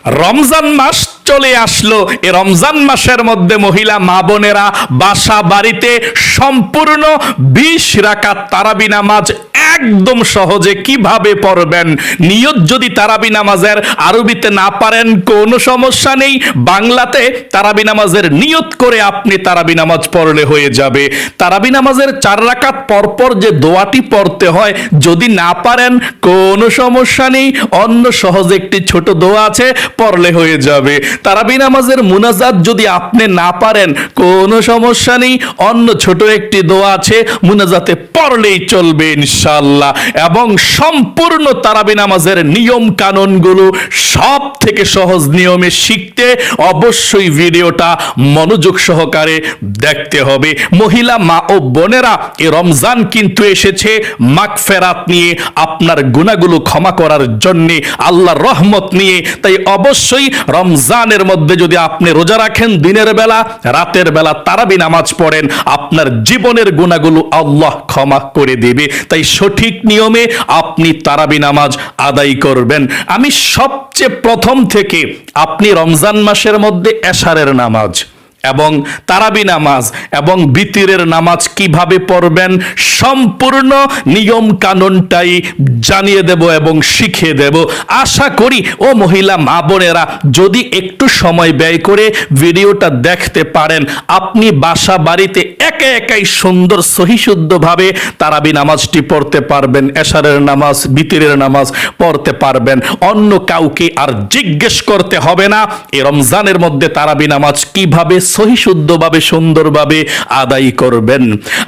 রমজান মাস চলে আসলো। এই রমজান মাসের মধ্যে মহিলা মা বোনেরা বাসা বাড়িতে সম্পূর্ণ 20 রাকাত তারাবি নামাজ একদম সহজে কিভাবে পড়বেন। নিয়ত যদি তারাবি নামাজের আরবিতে না পারেন কোনো সমস্যা নেই, বাংলাতে তারাবি নামাজের নিয়ত করে আপনি তারাবি নামাজ পড়লে হয়ে যাবে। তারাবি নামাজের 4 রাকাত পরপর যে দোয়াটি পড়তে হয়, যদি না পারেন কোনো সমস্যা নেই, অন্য সহজ একটি ছোট দোয়া আছে, পড়লে হয়ে যাবে। তারাবি নামাজের মুনাজাত যদি আপনি না পারেন কোনো সমস্যা নেই, অন্য ছোট একটি দোয়া আছে, মুনাজাতে পড়লেই চলবে ইনশাআল্লাহ। এবং সম্পূর্ণ তারাবি নামাজের নিয়ম কানুনগুলো সব থেকে সহজ নিয়মে শিখতে অবশ্যই ভিডিওটা মনোযোগ সহকারে দেখতে হবে। মহিলা মা ও বোনেরা, এই রমজান কিন্তু এসেছে মাগফিরাত নিয়ে, আপনার গুনাহগুলো ক্ষমা করার জন্য, আল্লাহর রহমত নিয়ে। তাই অবশ্যই রমজানের মধ্যে যদি আপনি রোজা রাখেন, দিনের বেলা রাতের বেলা তারাবি নামাজ পড়েন, আপনার জীবনের গুনাহগুলো আল্লাহ ক্ষমা করে দেবে। তাই সঠিক নিয়মে আপনি তারাবি নামাজ আদায় করবেন। আমি সবচেয়ে প্রথম থেকে আপনি রমজান মাসের মধ্যে এশারের নামাজ এবং তারাবি নামাজ এবং বিতিরের নামাজ কিভাবে পড়বেন সম্পূর্ণ নিয়ম কানুনটাই জানিয়ে দেব এবং শিখিয়ে দেব। আশা করি ও মহিলা মা বোনেরা, যদি একটু সময় ব্যয় করে ভিডিওটা দেখতে পারেন, আপনি বাসা বাড়িতে একা একাই সুন্দর সহিশুদ্ধভাবে তারাবি নামাজটি পড়তে পারবেন, এশারের নামাজ বিতিরের নামাজ পড়তে পারবেন। অন্য কাউকে আর জিজ্ঞেস করতে হবে না এই রমজানের মধ্যে তারাবি নামাজ কিভাবে সহিশুদ্ধভাবে সুন্দরভাবে আদায় করবেন।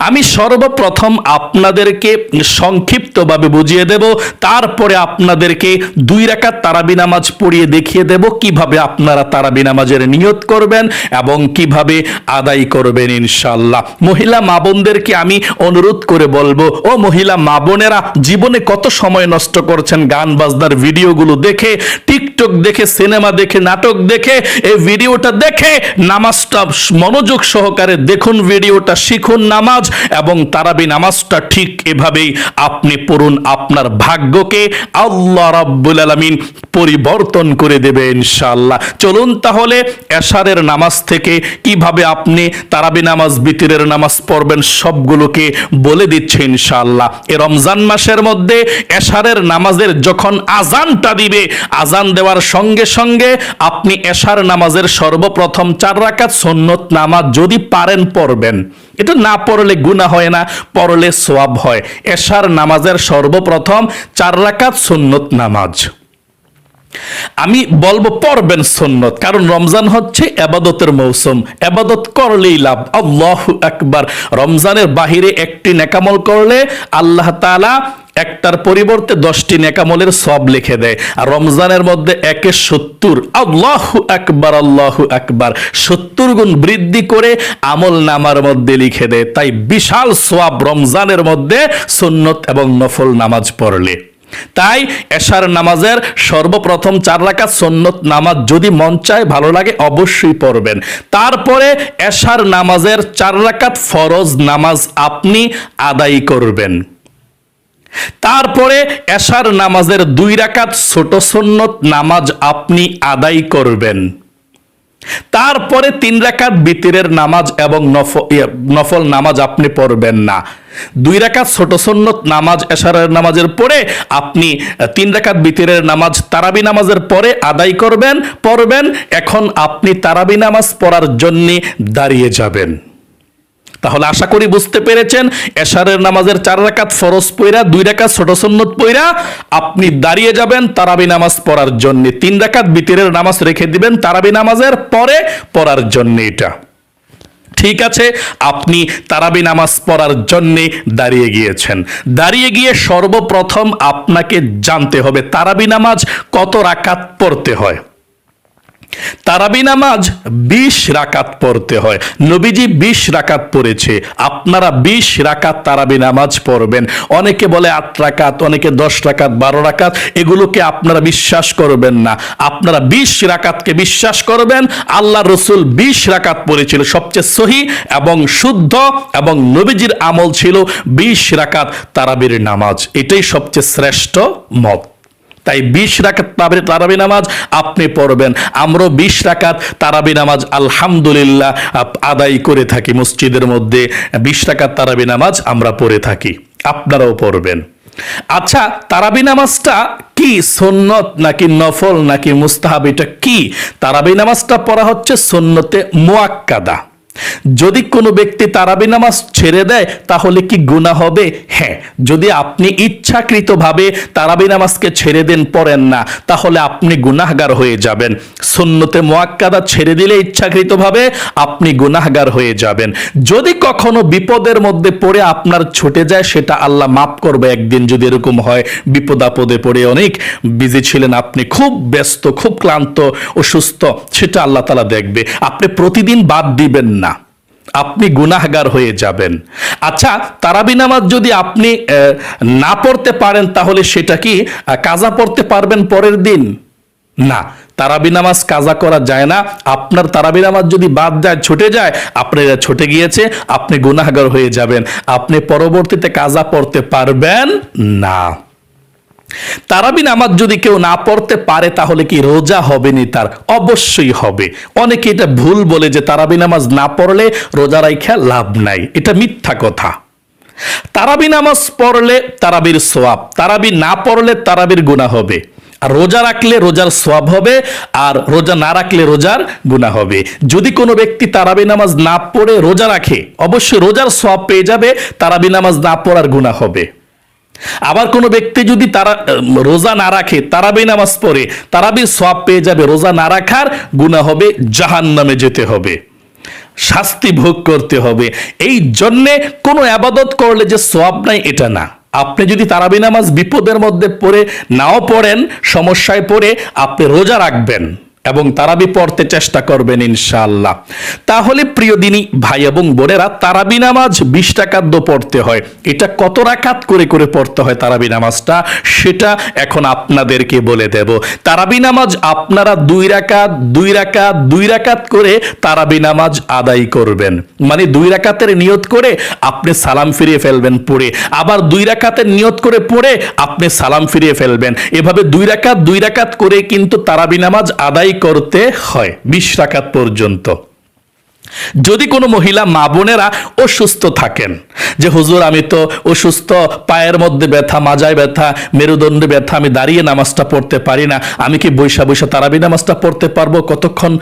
আমি সর্বপ্রথম আপনাদেরকে সংক্ষিপ্তভাবে বুঝিয়ে দেব, তারপরে আপনাদেরকে 2 রাকাত তারাবি নামাজ পড়িয়ে দেখিয়ে দেব কিভাবে আপনারা তারাবি নামাজের নিয়ত করবেন এবং কিভাবে আদায় করবেন ইনশাআল্লাহ। মহিলা মা বোনদেরকে আমি অনুরোধ করে বলবো, ও মহিলা মা বোনেরা, জীবনে কত সময় নষ্ট করছেন গান বাজনার ভিডিওগুলো দেখে, টিকটক দেখে, সিনেমা দেখে, নাটক দেখে। এই ভিডিওটা দেখে নামাজটা মনোযোগ সহকারে দেখুন, ভিডিওটা শিখুন নামাজ এবং তারাবি নামাজটা ঠিক এভাবেই আপনি পড়ুন। আপনার ভাগ্যকে আল্লাহ রাব্বুল আলামিন পরিবর্তন করে দেবে ইনশাআল্লাহ। চলুন তাহলে এশারের নামাজ থেকে কিভাবে আপনি তারাবি নামাজ বিতিরের নামাজ পড়বেন সবগুলোকে বলে দিচ্ছি ইনশাআল্লাহ। এই রমজান মাসের মধ্যে এশারের নামাজের যখন আজানটা দিবে, আজান দেওয়ার সঙ্গে সঙ্গে আপনি এশার নামাজের সর্বপ্রথম 4 রাকাত সুন্নত নামাজ যদি পারেন পড়বেন। এটা না পড়লে গুনাহ হয় না, পড়লে সওয়াব হয়। এশার নামাজের সর্বপ্রথম 4 রাকাত সুন্নত নামাজ আমি বলবো পড়বেন সুন্নত, কারণ রমজান হচ্ছে ইবাদতের মৌসুম, ইবাদত করলেই লাভ। আল্লাহু আকবার। রমজানের বাহিরে একটি নেকামল করলে আল্লাহ তাআলা একটার পরিবর্তে 10টি নেকামলের সব লিখে দেয়। আর রমজানের মধ্যে 1 এ 70, আল্লাহু আকবার, আল্লাহু আকবার, 70 গুণ বৃদ্ধি করে আমল নামার মধ্যে লিখে দেয়। তাই বিশাল সওয়াব রমজানের মধ্যে সুন্নত এবং নফল নামাজ পড়লে। তাই এশার নামাজের সর্বপ্রথম 4 রাকাত সুন্নত নামাজ যদি মন চায়, ভালো লাগে, অবশ্যই পড়বেন। তারপরে এশার নামাজের 4 রাকাত ফরজ নামাজ আপনি আদায় করবেন। তারপরে এশার নামাজের 2 রাকাত ছোট সুন্নত নামাজ আপনি আদায় করবেন। তারপরে 3 রাকাত বিতিরের নামাজ এবং নফল নামাজ আপনি পড়বেন না। 2 রাকাত ছোট সুন্নত নামাজ এশারের নামাজের পরে আপনি 3 রাকাত বিতিরের নামাজ তারাবি নামাজের পরে আদায় পড়বেন। এখন আপনি তারাবি নামাজ পড়ার জন্য দাঁড়িয়ে যাবেন। তাহলে আশা করি বুঝতে পেরেছেন, এশারের নামাজের 4 রাকাত ফরজ পয়রা, 2 রাকাত ছোট সুন্নত পয়রা আপনি দাঁড়িয়ে যাবেন তারাবি নামাজ পড়ার জন্য। 3 রাকাত বিতিরের নামাজ রেখে দিবেন তারাবি নামাজের পরে পড়ার জন্য। এটা ঠিক আছে, আপনি তারাবি নামাজ পড়ার জন্য দাঁড়িয়ে গিয়েছেন। দাঁড়িয়ে গিয়ে সর্বপ্রথম আপনাকে জানতে হবে তারাবি নামাজ কত রাকাত পড়তে হয়। তারাবি নামাজ 20 রাকাত পড়তে হয়। নবীজি 20 রাকাত পড়েছে, আপনারা 20 রাকাত তারাবি নামাজ পড়বেন। অনেকে বলে 8 রাকাত, অনেকে 10 রাকাত, 12 রাকাত, এগুলোকে আপনারা বিশ্বাস করবেন না। আপনারা 20 রাকাতকে বিশ্বাস করবেন। আল্লাহ রসুল 20 রাকাত পড়েছিল, সবচেয়ে সহি এবং শুদ্ধ, এবং নবীজির আমল ছিল 20 রাকাত তারাবির নামাজ। এটাই সবচেয়ে শ্রেষ্ঠ মত। তাই 20 রাকাত তারাবি নামাজ আপনি পড়বেন। আমরাও 20 রাকাত তারাবি নামাজ আলহামদুলিল্লাহ আদায় করে থাকি। মসজিদের মধ্যে 20 রাকাত তারাবি নামাজ আমরা পড়ে থাকি, আপনারাও পড়বেন। আচ্ছা, তারাবি নামাজটা কি সুন্নত নাকি নফল নাকি মুস্তাহাব, এটা কি? তারাবি নামাজটা পড়া হচ্ছে সুন্নতে মুআক্কাদা। যদি কোনো ব্যক্তি তারাবি নামাজ ছেড়ে দেয় তাহলে কি গুনাহ হবে? হ্যাঁ, যদি আপনি ইচ্ছাকৃতভাবে তারাবি নামাজকে ছেড়ে দেন, পড়েন না, তাহলে আপনি গুনাহগার হয়ে যাবেন। সুন্নতে মুআক্কাদা ছেড়ে দিলে ইচ্ছাকৃতভাবে আপনি গুনাহগার হয়ে যাবেন। যদি কখনো বিপদের মধ্যে পড়ে আপনার ছুটে যায়, সেটা আল্লাহ মাফ করবে একদিন। যদি এরকম হয় বিপদ আপদে পড়ে অনেক বিজি ছিলেন আপনি, খুব ব্যস্ত, খুব ক্লান্ত, অসুস্থ, সেটা আল্লাহ তাআলা দেখবে। আপনি প্রতিদিন বাদ দিবেন না, আপনি গুনাহগার হয়ে যাবেন। আচ্ছা, তারাবি নামাজ যদি আপনি না পড়তে পারেন তাহলে সেটা কি কাজা পড়তে পারবেন পরের দিন? না, তারাবি নামাজ কাজা করা যায় না। আপনার তারাবি নামাজ যদি বাদ যায়, ছুটে যায়, আপনার ছুটে গিয়েছে, আপনি গুনাহগার হয়ে যাবেন, আপনি পরবর্তীতে কাজা পড়তে পারবেন না। তারাবি নামাজ যদি কেউ না পড়তে পারে তাহলে কি রোজা হবে নি তার? অবশ্যই হবে। অনেকে এটা ভুল বলে যে তারাবি নামাজ না পড়লে রোজা রাইখা লাভ নাই, এটা মিথ্যা কথা। তারাবি নামাজ পড়লে তারাবির সওয়াব, তারাবি না পড়লে তারাবির গুনাহ হবে। আর রোজা রাখলে রোজার সওয়াব হবে, আর রোজা না রাখলে রোজার গুনাহ হবে। যদি কোনো ব্যক্তি তারাবি নামাজ না পড়ে রোজা রাখে, অবশ্যই রোজার সওয়াব পেয়ে যাবে, তারাবি নামাজ না পড়ার গুনাহ হবে। আবার কোনো ব্যক্তি যদি তারা রোজা না রাখে, তারাবি নামাজ পড়ে, তারাবির সওয়াব পেয়ে যাবে, রোজা না রাখার গুনাহ হবে, জাহান্নামে যেতে হবে, শাস্তি ভোগ করতে হবে। এই জন্যে কোনো ইবাদত করলে যে সওয়াব নাই এটা না। আপনি যদি তারাবি নামাজ বিপদের মধ্যে পড়ে নাও পড়েন, সমস্যায় পড়ে আপনি রোজা রাখবেন এবং তারাবি পড়তে চেষ্টা করবেন ইনশাআল্লাহ। তাহলে প্রিয় দিনী ভাই এবং বোনেরা, তারাবি নামাজ 20 রাকাত পড়তে হয়। এটা কত রাকাত করে করে পড়তে হয় তারাবি নামাজটা, সেটা এখন আপনাদেরকে বলে দেব। তারাবি নামাজ আপনারা 2 রাকাত 2 রাকাত 2 রাকাত করে তারাবি নামাজ আদায় করবেন। মানে 2 রাকাতের নিয়ত করে আপনি সালাম ফিরিয়ে ফেলবেন পড়ে, আবার 2 রাকাতের নিয়ত করে পড়ে আপনি সালাম ফিরিয়ে ফেলবেন। এভাবে 2 রাকাত 2 রাকাত করে কিন্তু তারাবি নামাজ আদায় করতে হয় 20 রাকাত পর্যন্ত। যদি কোনো মহিলা মা বোনেরা অসুস্থ থাকেন, যে হুজুর আমি তো অসুস্থ, পায়ের মধ্যে ব্যথা, মাজায় ব্যথা, মেরুদণ্ডে ব্যথা, আমি দাঁড়িয়ে নামাজটা পড়তে পারি না, আমি কি বৈশা বৈশা তারাবি নামাজটা পড়তে পারবো কতক্ষণ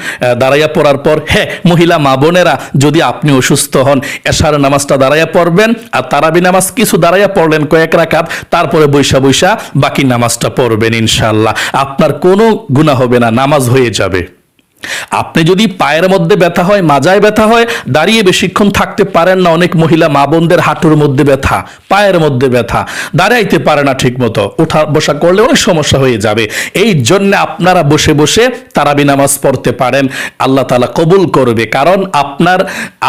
দাঁড়াইয়া পড়ার পর? হ্যাঁ, মহিলা মা বোনেরা, যদি আপনি অসুস্থ হন, এশার নামাজটা দাঁড়াইয়া পড়বেন, আর তারাবি নামাজ কিছু দাঁড়াইয়া পড়লেন কয়েক রাকাত, তারপরে বৈশা বৈশা বাকি নামাজটা পড়বেন ইনশাআল্লাহ। আপনার কোনো গুনাহ হবে না, নামাজ হয়ে যাবে। আপনি যদি পায়ের মধ্যে ব্যথা হয়, মাজায় ব্যথা হয়, দাঁড়িয়ে বেশিক্ষণ থাকতে পারেন না, অনেক মহিলা মা বোনদের হাঁটুর মধ্যে ব্যথা, পায়ের মধ্যে ব্যথা, দাঁড়াইতে পারে না ঠিক মতো, ওঠা বসা করলে অনেক সমস্যা হয়ে যাবে। এই জন্য আপনারা বসে বসে তারাবি নামাজ পড়তে পারেন, আল্লাহ তাআলা কবুল করবে। কারণ আপনার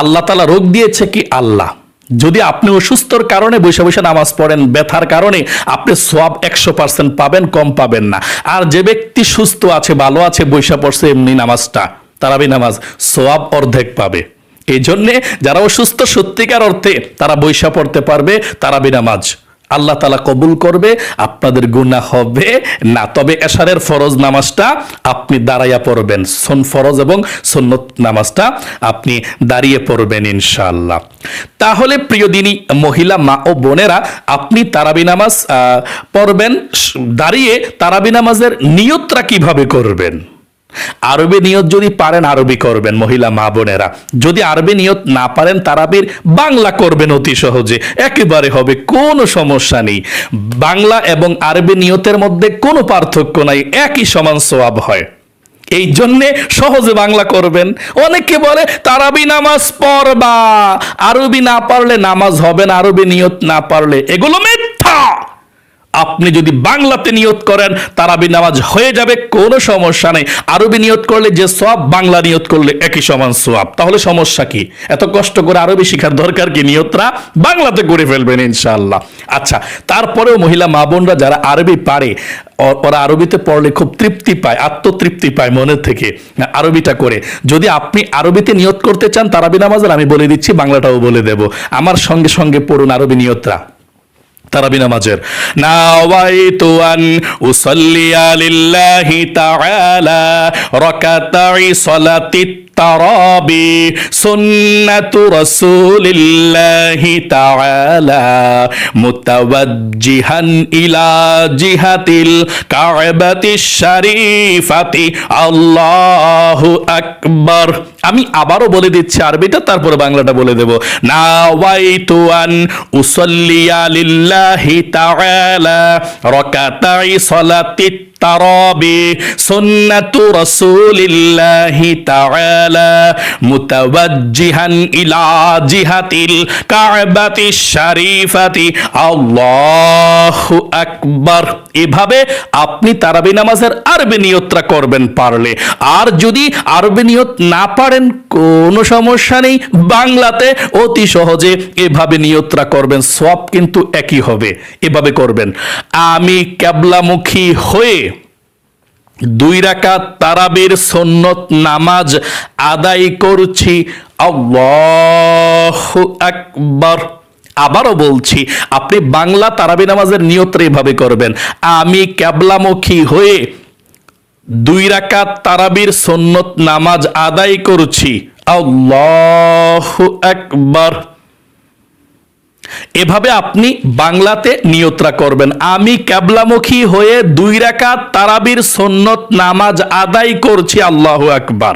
আল্লাহ তাআলা রোগ দিয়েছে কি আল্লাহ। যদি আপনি অসুস্থর কারণে বসে বসে নামাজ পড়েন, ব্যথার কারণে, আপনি সওয়াব 100% পাবেন, কম পাবেন না। আর যে ব্যক্তি সুস্থ আছে, ভালো আছে, বসে পড়ছে এমনি নামাজটা, তারাবি নামাজ, সওয়াব অর্ধেক পাবে। এই জন্যে যারা অসুস্থ সত্যিকার অর্থে, তারা বসে পড়তে পারবে তারাবি নামাজ, আল্লাহ তাআলা কবুল করবে, আপনাদের গুনাহ হবে না। তবে এশারের ফরজ নামাজটা আপনি দাঁড়াইয়া পড়বেন, ফরজ এবং সুন্নত নামাজটা আপনি দাঁড়িয়ে পড়বেন ইনশাআল্লাহ। তাহলে প্রিয় দিনী মহিলা মা ও বোনেরা, আপনি তারাবি নামাজ পড়বেন দাঁড়িয়ে। তারাবি নামাজের নিয়তটা কিভাবে করবেন? আরবি নিয়ত যদি পারেন আরবি করবেন মহিলা মা বোনেরা, যদি আরবি নিয়ত না পারেন তারাবির বাংলা করবেন অতি সহজে, একেবারে হবে, কোনো সমস্যা নেই। বাংলা এবং আরবি নিয়তের মধ্যে কোনো পার্থক্য নাই, একই সমান সওয়াব হয়। এই জন্যে সহজে বাংলা করবেন। অনেকে বলে তারাবি নামাজ পড়বা, আরবি না পারলে নামাজ হবে না, আরবি নিয়ত না পারলে, এগুলো মিথ্যা। আপনি যদি বাংলাতে নিয়ত করেন তারাবি নামাজ হয়ে যাবে, কোনো সমস্যা নেই। আরবি নিয়ত করলে যে সওয়াব, বাংলা নিয়ত করলে একই সমান সওয়াব। তাহলে সমস্যা কি? এত কষ্ট করে আরবি শেখার দরকার কি? নিয়তরা বাংলাতে করে ফেলবেন ইনশাআল্লাহ। আচ্ছা, তারপরেও মহিলা মা বোনরা যারা আরবি পারে, ওরা আরবিতে পড়লে খুব তৃপ্তি পায়, আত্মতৃপ্তি পায় মনের থেকে আরবিটা করে। যদি আপনি আরবিতে নিয়ত করতে চান তারাবি নামাজের, আমি বলে দিচ্ছি, বাংলাটাও বলে দেব, আমার সঙ্গে সঙ্গে পড়ুন আরবি নিয়তরা। তারাবি নামাজের, নাওয়াইতু আন উসাল্লিয়া লিল্লাহি তাআলা রাকাতাই সালাতিত তারাবি সুন্নাতু রাসূলিল্লাহি তাআলা মুতাওয়াজ্জিহান ইলা জিহাতিল কাবাতিশ শরীফাতি আল্লাহু আকবার। আমি আবারও বলে দিচ্ছি আরবিটা, তারপরে বাংলাটা বলে দেব। নাওয়াইতু আন উসাল্লিয়া লিল্লাহি তাআলা রাকাতাই সালাতিত তারাবি সুন্নাতু রাসূলিল্লাহি তাআলা মুতাওয়াজ্জিহান ইলা জিহাতিল কাবাতিশ শরীফাতি আল্লাহু আকবার। এভাবে আপনি তারাবি নামাজের আরবি নিয়তটা করবেন পারলে। আর যদি আরবি নিয়ত না পারেন কোনো সমস্যা নেই, বাংলাতে অতি সহজে এভাবে নিয়তটা করবেন, সব কিন্তু একই হবে। এভাবে করবেন, আমি কিবলামুখী হয়ে 2 রাকাত তারাবির সুন্নত নামাজ আদায় করছি, আল্লাহু আকবার। আবারও বলছি, আপনি বাংলা তারাবি নামাজের নিয়তটা এভাবে করবেন, আমি কিবলামুখী হয়ে 2 রাকাত তারাবির সুন্নত নামাজ আদায় করছি, আল্লাহু আকবার। এভাবে আপনি বাংলাতে নিয়তরা করবেন, আমি কিবলামুখী হয়ে 2 রাকাত তারাবির সুন্নত নামাজ আদায় করছি, আল্লাহু আকবার।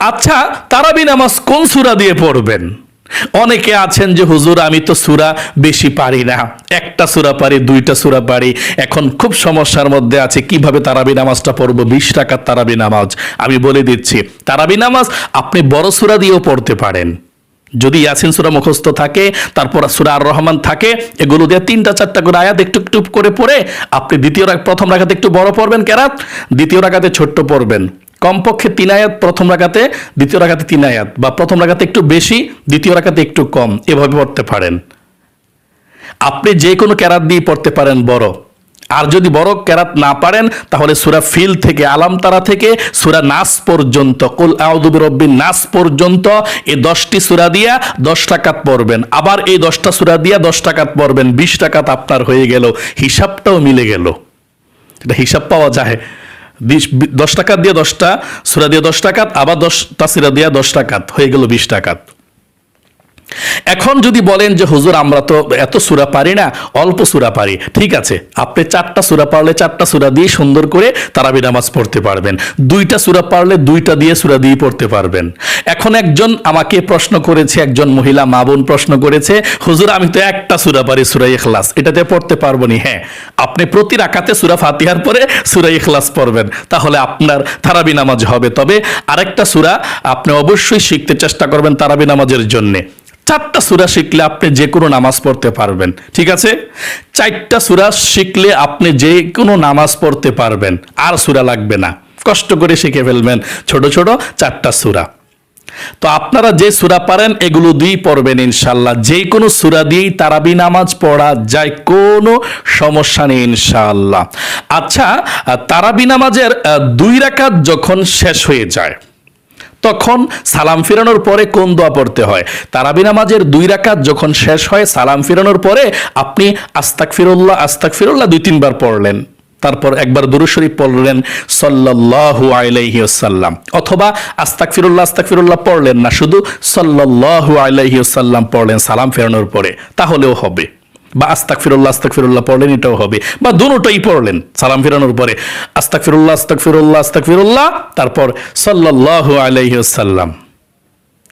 আচ্ছা, তারাবি নামাজ কোন সূরা দিয়ে পড়বেন? অনেকে আছেন যে হুজুর আমি তো সূরা বেশি পারি না, একটা সূরা পারি, 2টা সূরা পারি, এখন খুব সমস্যার মধ্যে আছে, কিভাবে তারাবি নামাজটা পড়বো? 20 রাকাত তারাবি নামাজ। আমি বলে দিচ্ছি, তারাবি নামাজ আপনি বড় সূরা দিয়েও পড়তে পারেন। যদি ইয়াসিন সূরা মুখস্থ থাকে, তারপর সূরা আর রহমান থাকে, এগুলো দিয়ে 3টা-4টা করে আয়াত একটু একটু করে পড়ে আপনি প্রথম রাকাতে একটু বড় পড়বেন কেরাত, দ্বিতীয় রাকাতে ছোট্ট পড়বেন, কমপক্ষে 3 আয়াত প্রথম রাকাতে, দ্বিতীয় রাকাতে 3 আয়াত, বা প্রথম রাকাতে একটু বেশি, দ্বিতীয় রাকাতে একটু কম, এভাবে পড়তে পারেন। আপনি যে কোনো কেরাত দিয়ে পড়তে পারেন বড়। আর যদি বড় কেরাত না পারেন, তাহলে সূরা ফিল থেকে, আলাম তারা থেকে সূরা নাস পর্যন্ত, কুল আউযু বিরাব্বিন নাস পর্যন্ত এই 10টি সূরা দিয়া 10 রাকাত পড়বেন। আবার এই 10টা সূরা দিয়া 10 রাকাত পড়বেন, 20 রাকাত আপনার হয়ে গেল। হিসাবটাও মিলে গেল, এটা হিসাব পাওয়া যায়। 10 রাকাত দিয়ে 10টা সূরা দিয়ে 10 রাকাত, আবার 10টা সূরা দিয়ে 10 রাকাত, হয়ে গেল 20 রাকাত। এখন যদি বলেন যে হুজুর আমরা তো এত সূরা পারি না, অল্প সূরা পারি, ঠিক আছে, আপনি 4টা সূরা পারলে 4টা সূরা দিয়ে সুন্দর করে তারাবি নামাজ পড়তে পারবেন। 2টা সূরা পারলে 2টা দিয়ে সূরা দিয়ে পড়তে পারবেন। এখন একজন আমাকে প্রশ্ন করেছে, একজন মহিলা মা বোন প্রশ্ন করেছে, হুজুর আমি তো একটা সূরা পারি, সূরা ইখলাস, এটাতে পড়তে পারবো না। হ্যাঁ, আপনি প্রতি রাকাতে সূরা ফাতিহার পরে সূরা ইখলাস পড়বেন, তাহলে আপনার তারাবি নামাজ হবে। তবে আরেকটা সূরা আপনি অবশ্যই শিখতে চেষ্টা করবেন তারাবি নামাজের জন্য। 4টা সূরা শিখলে আপনি যে কোনো নামাজ পড়তে পারবেন, ঠিক আছে? 4টা সূরা শিখলে আপনি যে কোনো নামাজ পড়তে পারবেন, আর সূরা লাগবে না, কষ্ট করে শিখে ফেলবেন ছোট ছোট 4টা সূরা। তো আপনারা যে সূরা পারেন এগুলো দিয়েই পড়বেন ইনশাআল্লাহ। যে কোনো সূরা দিয়েই তারাবি নামাজ পড়া যায়, কোনো সমস্যা নেই ইনশাআল্লাহ। আচ্ছা, তারাবি নামাজের 2 রাকাত যখন শেষ হয়ে যায়, তখন সালাম ফিরানোর পরে কোন দোয়া পড়তে হয়? তারাবি নামাজের 2 রাকাত যখন শেষ হয়, সালাম ফিরানোর পরে আপনি আস্তাগফিরুল্লাহ আস্তাগফিরুল্লাহ 2-3 বার পড়লেন, তারপর একবার দুরূদ শরীফ পড়লেন সাল্লাল্লাহু আলাইহি ওয়াসাল্লাম, অথবা আস্তাগফিরুল্লাহ আস্তাগফিরুল্লাহ পড়লেন না, শুধু সাল্লাল্লাহু আলাইহি ওয়াসাল্লাম পড়লেন সালাম ফেরানোর পরে, তাহলেও হবে। বা আস্তাগফিরুল্লাহ আস্তাগফিরুল্লাহ পড়লেন, এটাও হবে। বা দুটোই পড়লেন সালাম ফেরানোর পরে, আস্তাগফিরুল্লাহ আস্তাগফিরুল্লাহ আস্তাগফিরুল্লাহ, তারপর সাল্লাল্লাহু আলাইহি ওয়াসাল্লাম,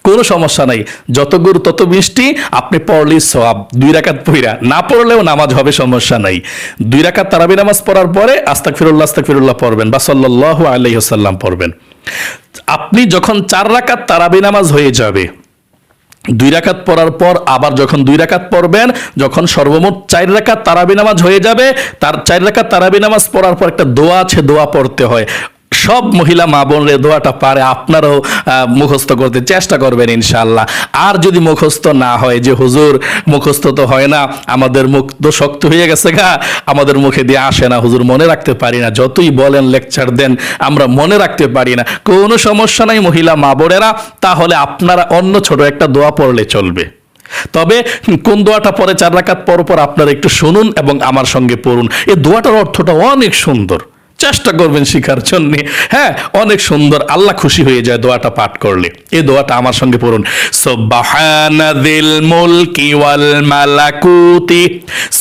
কোনো সমস্যা নাই। যত গুরু তত মিষ্টি, আপনি পড়লেই সওয়াব। 2 রাকাত পড়া না পড়লেও নামাজ হবে, সমস্যা নাই। 2 রাকাত তারাবি নামাজ পড়ার পরে আস্তাগফিরুল্লাহ আস্তাগফিরুল্লাহ পড়বেন বা সাল্লাল্লাহু আলাইহি ওয়াসাল্লাম পড়বেন। আপনি যখন 4 রাকাত তারাবি নামাজ হয়ে যাবে, 2 রাকাত পড়ার পর আবার যখন 2 রাকাত পড়বেন, যখন সর্বমোট 4 রাকাত তারাবি নামাজ হয়ে যাবে, তার 4 রাকাত তারাবি নামাজ পড়ার পর একটা দোয়া আছে, দোয়া পড়তে হয়। সব মহিলা মা বোনরা দোয়াটা পারে, আপনারাও মুখস্থ করতে চেষ্টা করবেন ইনশাআল্লাহ। আর যদি মুখস্থ না হয়, যে হুজুর মুখস্থ তো হয় না, আমাদের মুখ তো শক্ত হয়ে গেছে গা, আমাদের মুখে দিয়ে আসে না, হুজুর মনে রাখতে পারি না, যতই বলেন লেকচার দেন আমরা মনে রাখতে পারি না, কোনো সমস্যা নাই মহিলা মা বোনেরা, তাহলে আপনারা অন্য ছোট একটা দোয়া পড়লে চলবে। তবে কোন দোয়াটা পরে 4 রাকাত পর পর আপনারা একটু শুনুন এবং আমার সঙ্গে পড়ুন। এই দোয়াটার অর্থটা অনেক সুন্দর, চেষ্টা করবেন শিখার জন্য। হ্যাঁ, অনেক সুন্দর, আল্লাহ খুশি হয়ে যায় দোয়াটা পাঠ করলে। এই দোয়াটা আমার সঙ্গে পড়ুন। সুবহানাযিল মুলকি ওয়াল মালাকুতি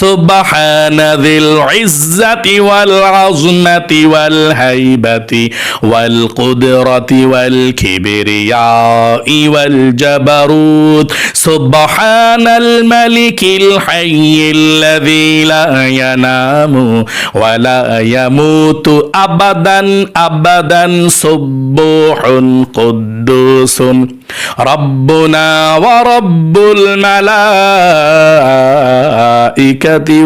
সুবহানাযিল ইজ্জাতি ওয়াল আযমাতি ওয়াল হাইবাতি ওয়াল কুদরাতি ওয়াল কিবরিয়াই ওয়াল জাবারুত সুবহানাল মালিকিল হাইয়্যিল্লাযী লা ইয়ানামু ওয়া লা ইয়ামুতু আবাদান আবাদান সুবহুন কুদ্দুসুন রাব্বুনা ওয়া রাব্বুল মালাইকাতি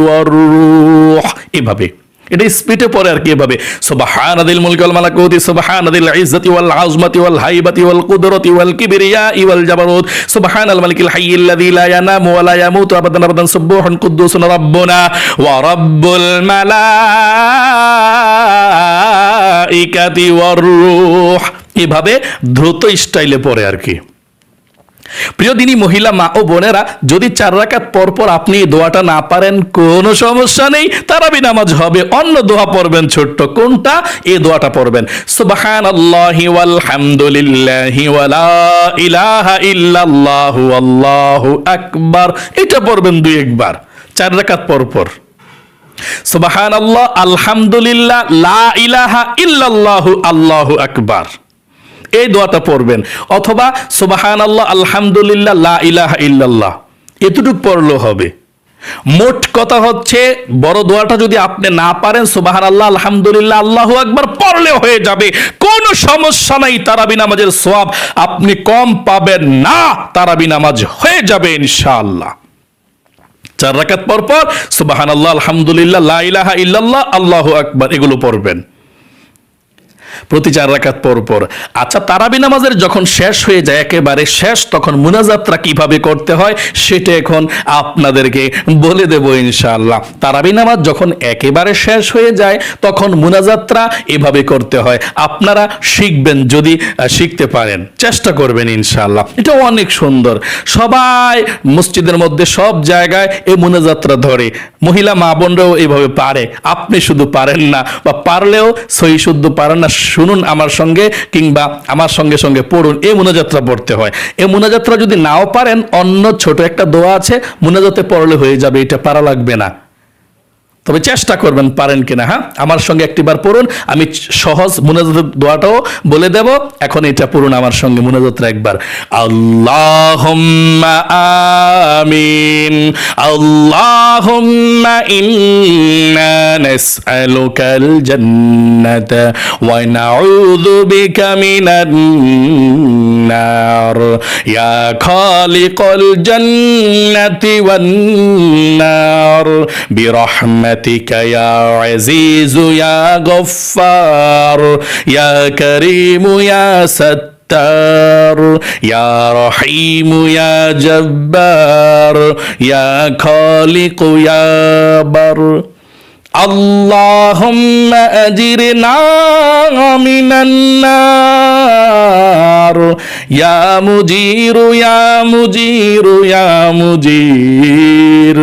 ওয়ার রূহ। এভাবে এটা স্পিডে পড়ে আর কি, এভাবে সুবহানাদিল মুলকি ওয়াল মালাকুতি সুবহানাদিল ইজ্জাতি ওয়াল আযমাতি ওয়াল হাইবাতি ওয়াল কুদরাতি ওয়াল কিবরিয়াই ওয়াল জাবারুত সুবহানাল মালিকিল হাইয়্যিল্লাযী লা ইয়ানামু ওয়া লা ইয়ামুতু আবাদান আবাদান সুবহুন কুদ্দুসুন রাব্বুনা ওয়া রাব্বুল মালাইকাতি ওয়ার রূহ। এভাবে দ্রুত স্টাইলে পড়ে আর কি। প্রিয় দিনী মহিলা মা ও বোনেরা, যদি 4 রাকাত পর পর আপনি এই দোয়াটা না পারেন কোনো সমস্যা নেই, তারাবি নামাজ হবে, অন্য দোয়া পড়বেন ছোট্ট। কোনটা? এই দোয়াটা পড়বেন, সুবহানাল্লাহি ওয়াল হামদুলিল্লাহি ওয়া লা ইলাহা ইল্লাল্লাহু আল্লাহু আকবার। এটা পড়বেন 2 বার 4 রাকাত পর পর। সুবহানাল্লাহ, আলহামদুলিল্লাহ, লা ইলাহা ইল্লাল্লাহু আল্লাহু আকবার, এই দোয়াটা পড়বেন। অথবা সুবহানাল্লাহ, আলহামদুলিল্লাহ, লা ইলাহা ইল্লাল্লাহ, এতটুকু পড়লেও হবে। মোট কথা হচ্ছে, বড় দোয়াটা যদি আপনি না পারেন, সুবহানাল্লাহ, আলহামদুলিল্লাহ, আল্লাহু আকবার পড়লেও হয়ে যাবে, কোনো সমস্যা নাই। তারাবি নামাজের সওয়াব আপনি কম পাবেন না, তারাবি নামাজ হয়ে যাবে ইনশাআল্লাহ। 4 রাকাত পর পর সুবহানাল্লাহ, আলহামদুলিল্লাহ, লা ইলাহা ইল্লাল্লাহ, আল্লাহু আকবার, এগুলো পড়বেন প্রতি 4 রাকাত পর পর। আচ্ছা, তারাবি নামাজের যখন শেষ হয়ে যায়, একেবারে শেষ, তখন মুনাজাতটা কিভাবে করতে হয় সেটা এখন আপনাদেরকে বলে দেব ইনশাআল্লাহ। তারাবি নামাজ যখন একেবারে শেষ হয়ে যায়, তখন মুনাজাতটা এভাবে করতে হয়। আপনারা শিখবেন, যদি শিখতে পারেন, চেষ্টা করবেন ইনশাআল্লাহ। এটা অনেক সুন্দর, সবাই মসজিদের মধ্যে সব জায়গায় এই মুনাজাতটা ধরে। মহিলা মা বোনরাও এইভাবে পারে, আপনি শুধু পারেন না, বা পারলেও সহি শুদ্ধ পারেন না। শুনুন আমার সঙ্গে, কিংবা আমার সঙ্গে সঙ্গে পড়ুন। এই মুনাজাতটা পড়তে হয়। এই মুনাজাতটা যদি নাও পারেন, অন্য ছোট একটা দোয়া আছে, মুনাজাতে পড়লে হয়ে যাবে, এটা পারা লাগবে না। তবে চেষ্টা করবেন পারেন কিনা। হ্যাঁ, আমার সঙ্গে একটিবার পড়ুন, আমি সহজ মুনাজাতের দোয়াটাও বলে দেব। এখন এটা পড়ুন আমার সঙ্গে, মুনাজাতটা একবার। আল্লাহুম্মা আমিন, আল্লাহুম্মা ইন্না নাসআলুকাল জান্নাতা ওয়া নাউযু বিকা মিনান নার ইয়া খালিকাল জান্নাতি ওয়ান নার বিরহমাতিকা ইয়া আজিজু ইয়া গফফার ইয়া কারীমু ইয়া ستار يا رحيم يا جبار يا خالق يا بر اللهم أجرنا من النار يا مجير يا مجير يا مجير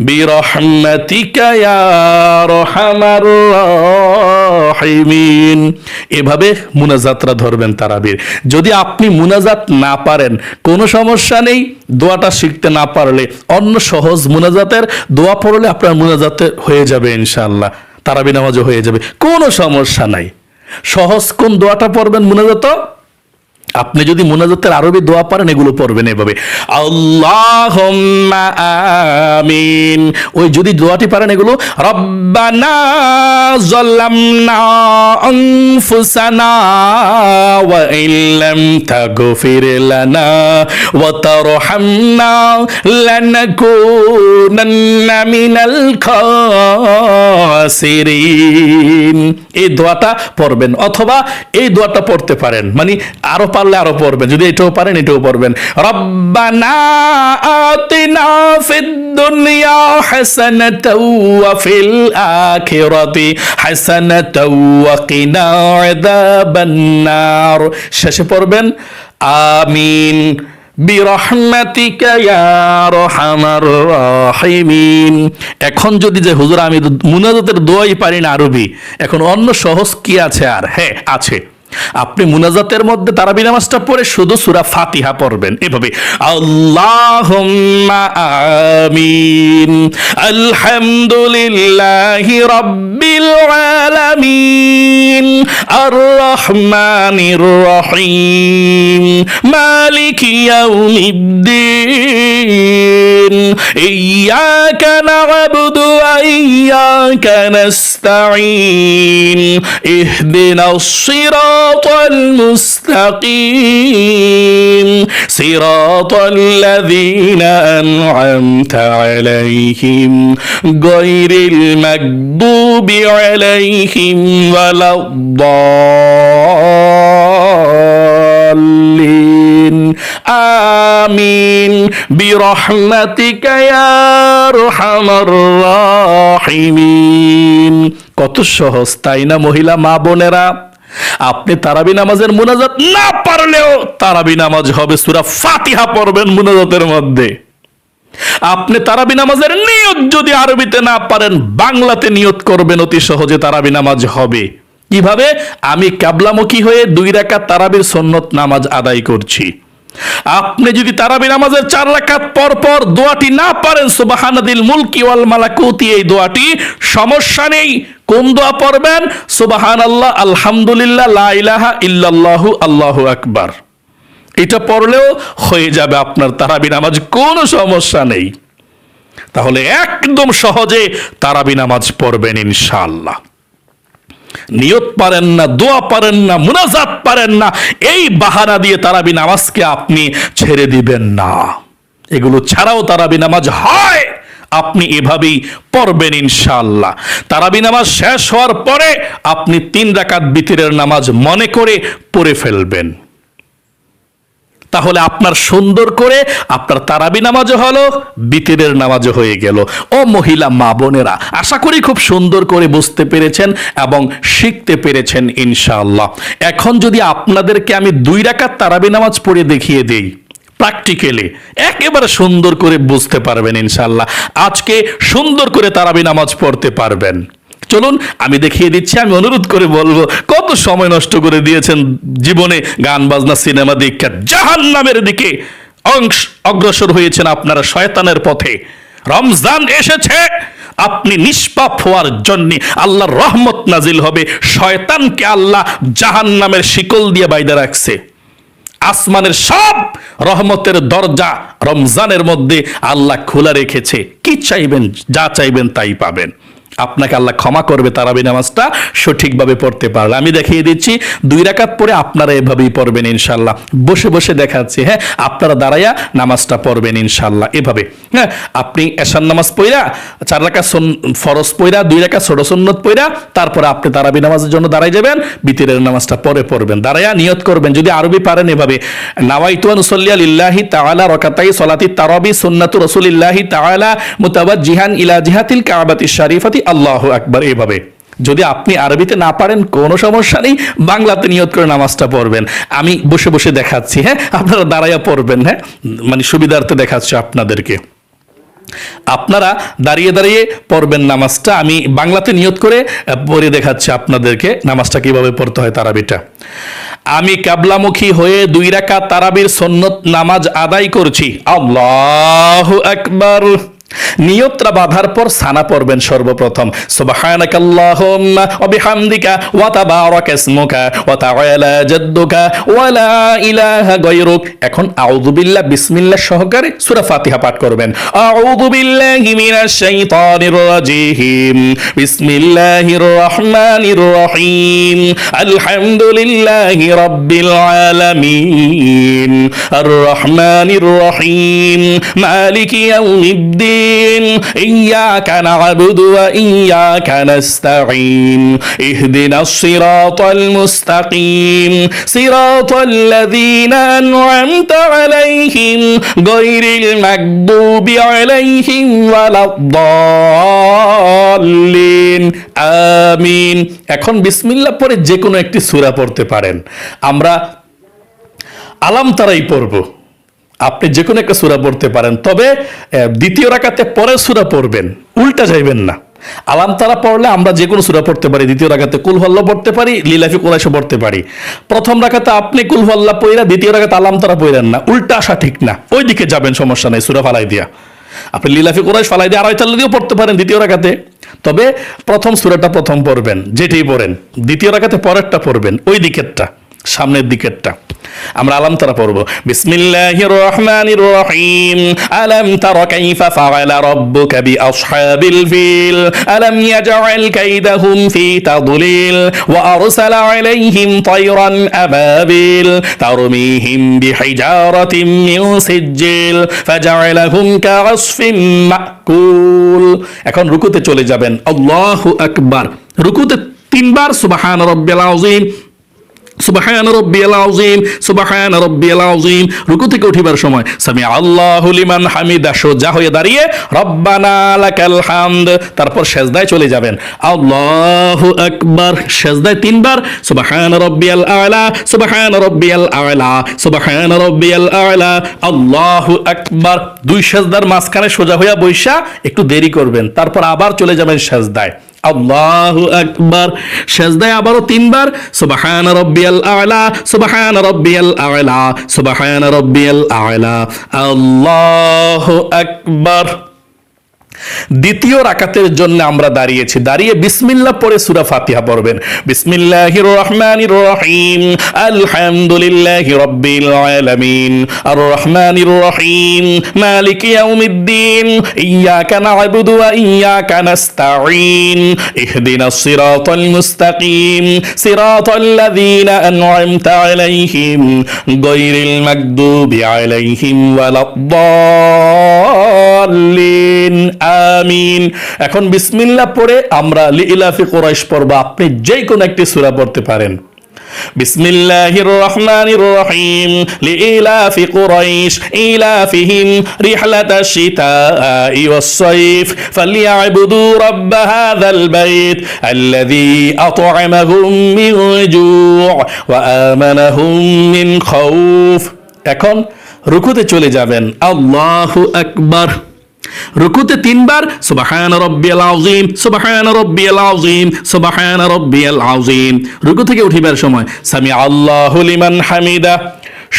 برحمتك يا أرحم الراحمين। এভাবে মুনাজাতরা ধরবেন তারাবির। যদি আপনি মুনাজাত না পারেন, কোনো সমস্যা নেই, দোয়াটা শিখতে না পারলে অন্য সহজ মুনাজাতের দোয়া পড়লে আপনার মুনাজাতে হয়ে যাবে ইনশাআল্লাহ, তারাবি নামাজও হয়ে যাবে, কোনো সমস্যা নাই। সহজ কোন দোয়াটা পড়বেন মুনাজাত? আপনি যদি মুনাজাতের আরবি দোয়া পারেন, এগুলো পড়বেন এভাবে, আল্লাহুম্মা আমিন। ওই যদি দোয়াটি পারেন, এগুলো রব্বানা যালামনা আনফুসানা ওয়া ইল্লাম তাগফির লানা ওয়া তারহামনা লানাকুনান্না মিনাল খাসিরিন। এই দোয়াটা পড়বেন, অথবা এই দোয়াটা পড়তে পারেন, মানে আরো পারলে আরো পড়বেন, যদি এটাও পারেন এটাও পড়বেন। রব্বানা আতিনা ফিদ দুনিয়া হাসানাতাও ওয়া ফিল আখিরাতি হাসানাতাও ওয়া কিনা আযাবান নার। শেষে পড়বেন আমিন বিরহমাতিকা ইয়া আরহামার রাহিমিন। এখন যদি যে হুজুর আমি মুনাজাতের দোয়াই পারি না আরবি, এখন অন্য সহজ কি আছে? আর হ্যাঁ আছে, আপনি মুনাজাতের মধ্যে তারাবি নামাজটা পড়ে শুধু সূরা ফাতিহা পড়বেন এভাবে, আল্লাহুম্মা আমিন আলহামদুলিল্লাহি রাব্বিল আলামিন আর রহমানির রহিম মালিকি ইয়াউমিদ্দিন ইয়্যাকা না'বুদু ওয়া ইয়্যাকা নাস্তাঈন ইহদিনাস সিরাতাল মুস্তাকিম সিরাতাল লাযীনা আন'আমতা আলাইহিম গায়রিল মাগদুবি আলাইহিম ওয়ালাদ-দাল্লিন আমিন বিরহমাতিকা ইয়া আরহামার রাহিমিন। কত সহজ তাই না মহিলা মা বোনেরা? আপনি তারাবি নামাজের মুনাজাত না পারলেও তারাবি নামাজ হবে সূরা ফাতিহা পড়বেন মুনাজাতের মধ্যে। আপনি তারাবি নামাজের নিয়ত যদি আরবিতে না পারেন, বাংলাতে নিয়ত করবেন, অতি সহজে তারাবি নামাজ হবে। কিভাবে? আমি কিবলামুখী হয়ে 2 রাকাত তারাবির সুন্নত নামাজ আদায় করছি। আপনি যদি তারাবি নামাজের 4 রাকাত পর পর দোয়াটি না পারেন, সুবহানাদিল মুলকি ওয়াল মালাকুতি, এই দোয়াটি, সমস্যা নেই। কোন দোয়া পড়বেন? সুবহানাল্লাহ, আলহামদুলিল্লাহ, লা ইলাহা ইল্লাল্লাহু, আল্লাহু আকবার। এটা পড়লেও হয়ে যাবে আপনার তারাবি নামাজ, কোনো সমস্যা নেই। তাহলে একদম সহজে তারাবি নামাজ পড়বেন ইনশাআল্লাহ। নিয়ত পারেন না, দোয়া পারেন না, মুনাজাত পারেন না, এই বাহানা দিয়ে তারাবি নামাজকে আপনি ছেড়ে দিবেন না। এগুলো ছাড়াও তারাবি নামাজ হয়, আপনি এভাবেই পড়বেন ইনশাআল্লাহ। তারাবি নামাজ শেষ হওয়ার পরে আপনি 3 রাকাত বিতরের নামাজ মনে করে পড়ে ফেলবেন। তাহলে আপনার সুন্দর করে আপনার তারাবি নামাজও হলো, বিতরের নামাজও হয়ে গেল। ও মহিলা মা বোনেরা, আশা করি খুব সুন্দর করে বুঝতে পেরেছেন এবং শিখতে পেরেছেন ইনশাআল্লাহ। এখন যদি আপনাদেরকে আমি 2 রাকাত তারাবি নামাজ পড়ে দেখিয়ে দেই প্র্যাকটিক্যালি, একেবারে সুন্দর করে বুঝতে পারবেন ইনশাআল্লাহ। আজকে সুন্দর করে তারাবি নামাজ পড়তে পারবেন। চলুন আমি দেখিয়ে দিচ্ছি। আমি অনুরোধ করে বলবো, কত সময় নষ্ট করে দিয়েছেন জীবনে গান বাজনা সিনেমা দীক্ষা, জাহান্নামের দিকে অগ্রসর হয়েছেন আপনারা শয়তানের পথে। রমজান এসেছে, আপনি নিষ্পাপ হওয়ার জন্য আল্লাহর রহমত নাজিল হবে। শয়তানকে আল্লাহ জাহান্নামের শিকল দিয়ে বাইধা রাখছে। আসমানের সব রহমতের দরজা রমজানের মধ্যে আল্লাহ খোলা রেখেছে। কি চাইবেন, যা চাইবেন তাই পাবেন। আপনাকে আল্লাহ ক্ষমা করবে তারাবি নামাজটা সঠিকভাবে পড়তে পারলে। আমি দেখিয়ে দিচ্ছি 2 রাকাত পরে আপনারা এভাবেই পড়বেন ইনশাআল্লাহ। বসে বসে দেখাচ্ছি, হ্যাঁ, আপনারা দাঁড়াইয়া নামাজটা পড়বেন ইনশাআল্লাহ এভাবে। হ্যাঁ, আপনি এশার নামাজ পড়া 4 রাকাত ফরজ পড়া, 2 রাকাত ছোট সুন্নত পড়া, তারপরে আপনি তারাবি নামাজের জন্য দাঁড়াই যাবেন, বিতরের নামাজটা পরে পড়বেন। দাঁড়াইয়া নিয়ত করবেন, যদি আরবি পারেন এভাবে, নাওয়াইতু আন উসাল্লিয়া লিল্লাহি তাআলা রাকাতাই সালাতি তারাবি সুন্নাতু রাসূলিল্লাহি তাআলা মুতাওয়াজ্জিহান ইলা জিহাতিল কাবাতিশ শরীফাতি আল্লাহু আকবার, এভাবে। যদি আপনি আরবিতে না পারেন কোনো সমস্যা নেই, বাংলাতে নিয়ত করে নামাজটা পড়বেন। আমি বসে বসে দেখাচ্ছি, হ্যাঁ, আপনারা দাঁড়াইয়া পড়বেন। হ্যাঁ, মানে সুবিধার্থে দেখাচ্ছি আপনাদেরকে। আপনারা দাঁড়িয়ে দাঁড়িয়ে পড়বেন নামাজটা। আমি বাংলাতে নিয়ত করে পড়ে দেখাচ্ছি আপনাদেরকে নামাজটা কিভাবে পড়তে হয় তারাবিটা। আমি কিবলামুখী হয়ে 2 রাকাত তারাবির সুন্নত নামাজ আদায় করছি। আল্লাহু আকবার। নিয়তটা বাঁধার পর সানা পড়বেন সর্বপ্রথম, সুবহানাকাল্লাহুম্মা ওয়া বিহামদিকা ওয়া তাবারাকা ইসমুকা ওয়া তাআলা জাদ্দুকা ওয়া লা ইলাহা গায়রুক। এখন আউযু বিল্লাহ বিসমিল্লাহ সহকারে সূরা ফাতিহা পাঠ করবেন। আউযু বিল্লাহি মিনাশ শাইতানির রাজীম, বিসমিল্লাহির রহমানির রহিম, আলহামদুলিল্লাহি রাব্বিল আলামিন, আর রহমানির রহিম, মালিকি ইয়াউমিদ্দিন, ইয়্যাকা না'বুদু ওয়া ইয়্যাকা নাস্তাঈন, ইহদিনাস সিরাতাল মুস্তাকিম, সিরাতাল লাযীনা আন'আমতা আলাইহিম গায়রিল মাগদুবি আলাইহিম ওয়ালাদ-দাল্লিন আমিন। এখন বিসমিল্লাহ পরে যে কোনো একটি সূরা পড়তে পারেন। আমরা আলাম তারাই পড়ব। আপনি যে কোনো একটা সূরা পড়তে পারেন, তবে দ্বিতীয় রাকাতে পরে সূরা পড়বেন, উল্টা যাইবেন না। আলাম তারা পড়লে আমরা যে কোনো সূরা পড়তে পারি, দ্বিতীয় রাকাতে কুল হুয়াল্লাহ পড়তে পারি, লিলাফি কুরাইশও পড়তে পারি। প্রথম রাকাতে আপনি কুল হুয়াল্লাহ পড়া, দ্বিতীয় রাকাতে আলাম তারা পড়েন না, উল্টা আসা ঠিক না। ওই দিকে যাবেন, সমস্যা নেই, সূরা ফালাই দিয়া আপনি লিলাফি কুরাইশ ফালাই দিয়ে আড়াইতাল্লা দিয়েও পড়তে পারেন দ্বিতীয় রাকাতে, তবে প্রথম সূরাটা প্রথম পড়বেন, যেটাই পড়েন। দ্বিতীয় রাকাতে পরেরটা পড়বেন, ওই দিকেরটা, সামনের দিকেরটা। আমরা আলাম তারা পড়ব। বিসমিল্লাহির রহমানির রহিম। আলাম তারা কাইফা ফাআলা রাব্বুকা বিআসহাবিল ফিল আলাম ইয়াজআল কাইদাহুম ফি তাদলিল ওয়া আরসালা আলাইহিম তায়রান আবাবিল তারমিহিম বিহিজারাতিন মিন সিজ্জিল ফাজআলাহুম কাআসফিন মাকুল। এখন রুকুতে চলে যাবেন। আল্লাহু আকবার। রুকুতে তিনবার সুবহান রাব্বিল আযীম, সুবহান রাব্বিয়াল আযীম, সুবহান রাব্বিয়াল আযীম। রুকু থেকে উঠিবার সময় সামি আল্লাহু লিমান হামিদা, সোজা হয়ে দাঁড়িয়ে রব্বানা লাকাল হামদ। তারপর সেজদায় চলে যাবেন। আল্লাহু আকবার। সেজদায় তিনবার সুবহান রাব্বিয়াল আ'লা, সুবহান রাব্বিয়াল আ'লা, সুবহান রাব্বিয়াল আ'লা, আল্লাহু আকবার। দুই সেজদার মাঝখানে সোজা হইয়া বৈশা একটু দেরি করবেন, তারপর আবার চলে যাবেন সেজদায়। আল্লাহু আকবার। সেজদায় আবারও তিনবার সুবহান রাব্বিয়াল আ'লা, সুবহান রাব্বিয়াল আ'লা, সুবহান রাব্বিয়াল আ'লা, আল্লাহু আকবার। দ্বিতীয় রাকাতের জন্য আমরা দাঁড়িয়েছি, দাঁড়িয়ে বিসমিল্লাহ পড়ে সূরা ফাতিহা পড়বেন। বিসমিল্লাহির রহমানির রহিম। আলহামদুলিল্লাহি রাব্বিল আলামিন আর রহমানির রহিম মালিকি ইয়াউমিদ্দিন ইয়াকা না'বুদু ওয়া ইয়াকা নাস্তাঈন ইহদিনাস সিরাতাল মুস্তাকিম সিরাতাল লাযীনা আন'আমতা আলাইহিম গায়রিল মাগদুবি আলাইহিম ওয়ালাদ-দাল্লিন। আমিন। এখন বিসমিল্লাহ পড়ে আমরা লিইলাফি কুরাইশ পড়ব। আপনি যে কোনো একটি সূরা পড়তে পারেন। বিসমিল্লাহির রহমানির রহিম। লিইলাফি কুরাইশ ইলাফিহিম রিহলাতাশ শিতাই ওয়াস সাইফ ফালইয়াবুদু রাব্ব হাযাল বাইত আল্লাযী আত'আমাহুম মিন জু' ওয়া আমানাহুম মিন খাউফ। এখন রুকুতে চলে যাবেন। আল্লাহু আকবার। রুকুতে তিনবার সুবহান রাব্বিয়াল আযীম, সুবহান রাব্বিয়াল আযীম, সুবহান রাব্বিয়াল আযীম। রুকু থেকে উঠিবার সময় সামি আল্লাহু লিমান হামিদা,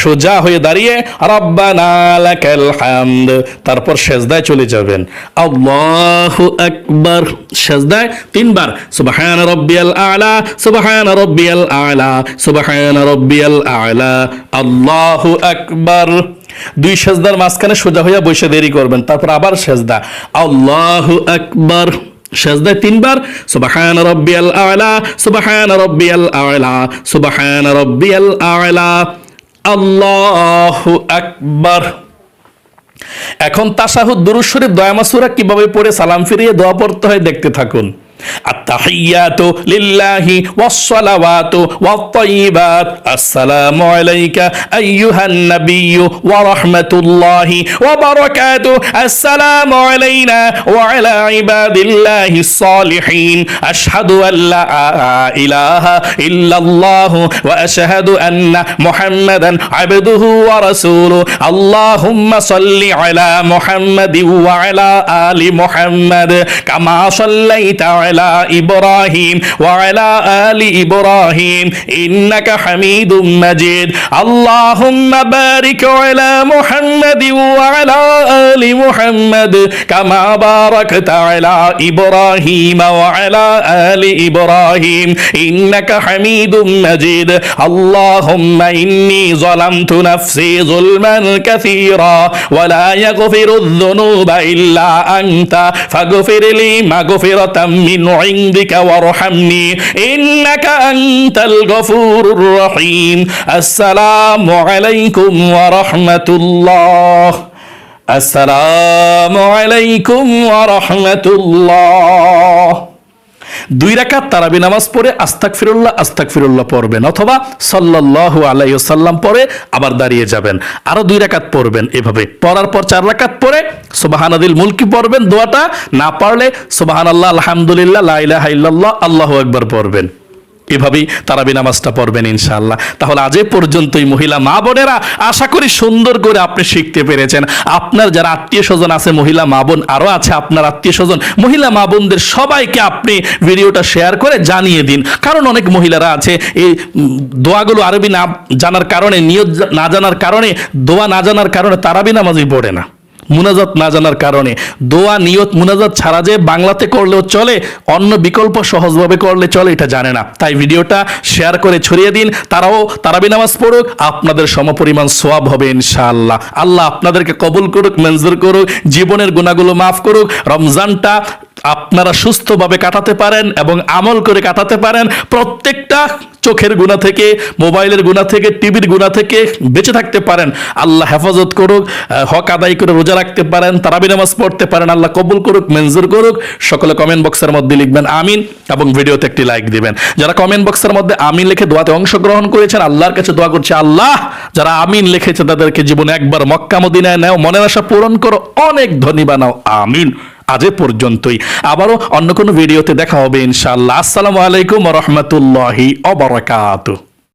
সোজা হয়ে দাঁড়িয়ে রাব্বানা লাকাল হামদ। তারপর সেজদায় চলে যাবেন। আল্লাহু আকবার। সেজদায় তিনবার সুবহান রাব্বিয়াল আ'লা, সুবহান রাব্বিয়াল আ'লা, সুবহান রাব্বিয়াল আ'লা, আল্লাহু আকবার। দুই সেজদার মাঝখানে সোজা হইয়া বসে দেরি করবেন, তারপর আবার সেজদা। আল্লাহু আকবার। সেজদায় তিনবার সুবহান রাব্বিয়াল আ'লা, সুবহান রাব্বিয়াল আ'লা, সুবহান রাব্বিয়াল আ'লা, আল্লাহু আকবার। এখন তাশাহুদ দুরূদ শরীফ দয়ামা সূরা কিভাবে পড়ে সালাম ফিরিয়ে দোয়া পড়তে হয় দেখতে থাকুন। আত-তাহিয়াতু লিল্লাহি ওয়াস-সালাওয়াতু ওয়াত-তাইয়্যিবাত আসসালামু আলাইকা আইয়ুহান নাবিয়্যু ওয়া রাহমাতুল্লাহি ওয়া বারাকাতুহু আসসালামু আলাইনা ওয়া আলা ইবাদিল্লাহিস সালিহিন আশহাদু আল্লা ইলাহা ইল্লাল্লাহু ওয়া আশহাদু আন্না মুহাম্মাদান আবদুহু ওয়া রাসূলুহু আল্লাহুম্মা সাল্লি আলা মুহাম্মাদিন ওয়া আলা আলি মুহাম্মাদ কামা সাল্লাইতা আলা ইব্রাহিম ওয়া আলা আলি ইব্রাহিম ইন্নাকা হামিদুম মাজিদ আল্লাহুম্মা বারিক আলা মুহাম্মাদিন ওয়া আলা আলি মুহাম্মাদ কামা বারাকতা আলা ইব্রাহিম ওয়া আলা আলি ইব্রাহিম ইন্নাকা হামিদুম মাজিদ আল্লাহুম্মা ইন্নী যালামতু নাফসি যুলমান কাসীরা ওয়া লা ইয়াগফিরুয যুনুবা ইল্লা আনতা ফাগফিরলি মাগফিরাতাম মিন ইনদিকা ওয়ারহামনি ইন্নাকা আনতাল গফুরুর রহিম আসসালামু আলাইকুম ওয়া রাহমাতুল্লাহ। আসসালামু আলাইকুম ওয়া রাহমাতুল্লাহ। দুই রাকাত তারাবি নামাজ পড়ে আস্তাগফিরুল্লাহ আস্তাগফিরুল্লাহ পড়বেন, অথবা সাল্লাল্লাহু আলাইহি ওয়াসাল্লাম পড়ে আবার দাঁড়িয়ে যাবেন, আরো দুই রাকাত পড়বেন। এভাবে পড়ার পর চার রাকাত পড়ে সুবহানাদিল মুলকি পড়বেন, দোয়াটা না পারলে সুবহানাল্লাহ, আলহামদুলিল্লাহ, লা ইলাহা ইল্লাল্লাহ, আল্লাহু আকবার পড়বেন। এভাবেই তারাবি নামাজটা পড়বেন ইনশাআল্লাহ। তাহলে আজ এ পর্যন্তই মহিলা মা বোনেরা, আশা করি সুন্দর করে আপনি শিখতে পেরেছেন। আপনার যারা আত্মীয় স্বজন আছে মহিলা মা বোন, আরও আছে আপনার আত্মীয় স্বজন মহিলা মা বোনদের সবাইকে আপনি ভিডিওটা শেয়ার করে জানিয়ে দিন। কারণ অনেক মহিলারা আছে এই দোয়াগুলো আরবি না জানার কারণে, নিয়ত না জানার কারণে, দোয়া না জানার কারণে তারাবি নামাজই পড়ে না। মুনাজাত না জানার কারণে দোয়া নিয়ত মুনাজাত ছাড়া যে বাংলাতে করলেও চলে, অন্য বিকল্প সহজভাবে করলে চলে, এটা জানে না। তাই ভিডিওটা শেয়ার করে ছড়িয়ে দিন, তারাও তারাবি নামাজ পড়ুক, আপনাদের সমপরিমাণ সওয়াব হবে ইনশাআল্লাহ। আল্লাহ আপনাদেরকে কবুল করুক, মঞ্জুর করুক, জীবনের গুনাহগুলো মাফ করুক, রমজানটা আপনারা সুস্থভাবে কাটাতে পারেন এবং আমল করে কাটাতে পারেন। প্রত্যেকটা চোখের গুনাহ থেকে, মোবাইলের গুনাহ থেকে, টিভির গুনাহ থেকে বেঁচে থাকতে পারেন। আল্লাহ হেফাজত করুক, হক আদায় করে রোজা রাখতে পারেন, তারাবি নামাজ পড়তে পারেন। আল্লাহ কবুল করুক, মঞ্জুর করুক। সকলে কমেন্ট বক্সের মধ্যে লিখবেন আমিন এবং ভিডিওতে একটি লাইক দিবেন। যারা কমেন্ট বক্সের মধ্যে আমিন লিখে দোয়াতে অংশগ্রহণ করেছেন, আল্লাহর কাছে দোয়া করছে, আল্লাহ যারা আমিন লিখেছে তাদেরকে জীবনে একবার মক্কা মদিনায় নাও, মনের আশা পূরণ করো, অনেক ধনী বানাও, আমিন। আজ এ পর্যন্তই, আবারও অন্য কোনো ভিডিওতে দেখা হবে ইনশাআল্লাহ। আসসালামু আলাইকুম ওয়া রাহমাতুল্লাহি ওয়া বারাকাতুহু।